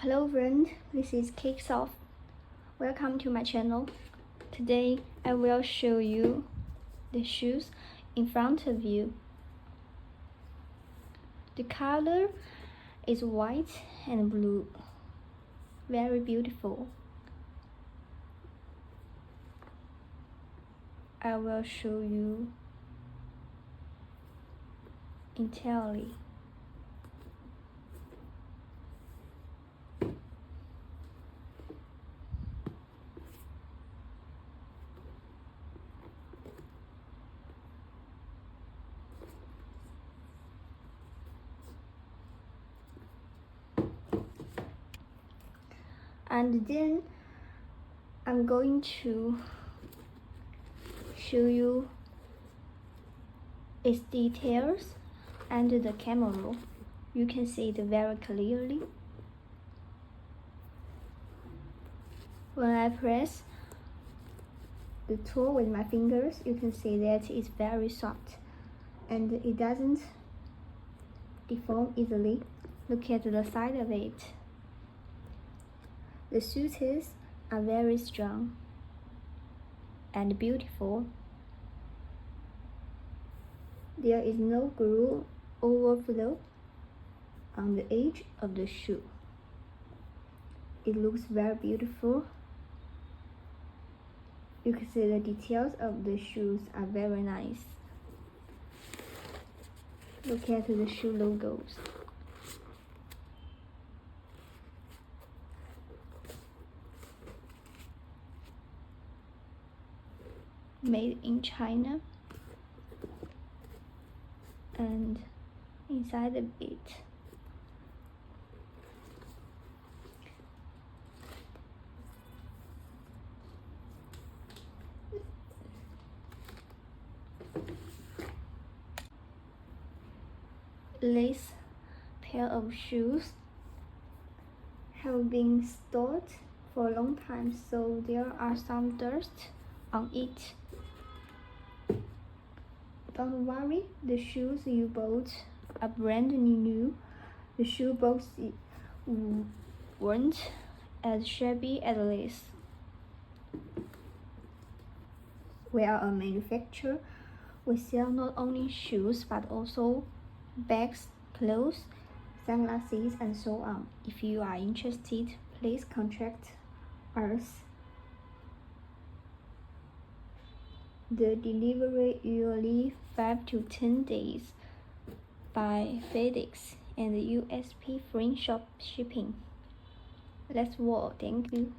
Hello friend, this is Cakesoft. Welcome to my channel. Today I will show you the shoes in front of you. The color is white and blue. Very beautiful. I will show you entirely. And then I'm going to show you its details under the camera. You can see it very clearly. When I press the toe with my fingers, you can see that it's very soft and it doesn't deform easily. Look at the side of it. The sutures are very strong and beautiful. There is no glue overflow on the edge of the shoe. It looks very beautiful. You can see the details of the shoes are very nice. Look at the shoe logos. Made in China. And inside of it, this pair of shoes have been stored for a long time, so there are some dust on it. Don't worry, the shoes you bought are brand new. The shoe box weren't as shabby as this. We are a manufacturer. We sell not only shoes but also bags, clothes, sunglasses, and so on. If you are interested, please contact us. The delivery usually 5 to 10 days by FedEx and USP free shop shipping. That's all. Thank you.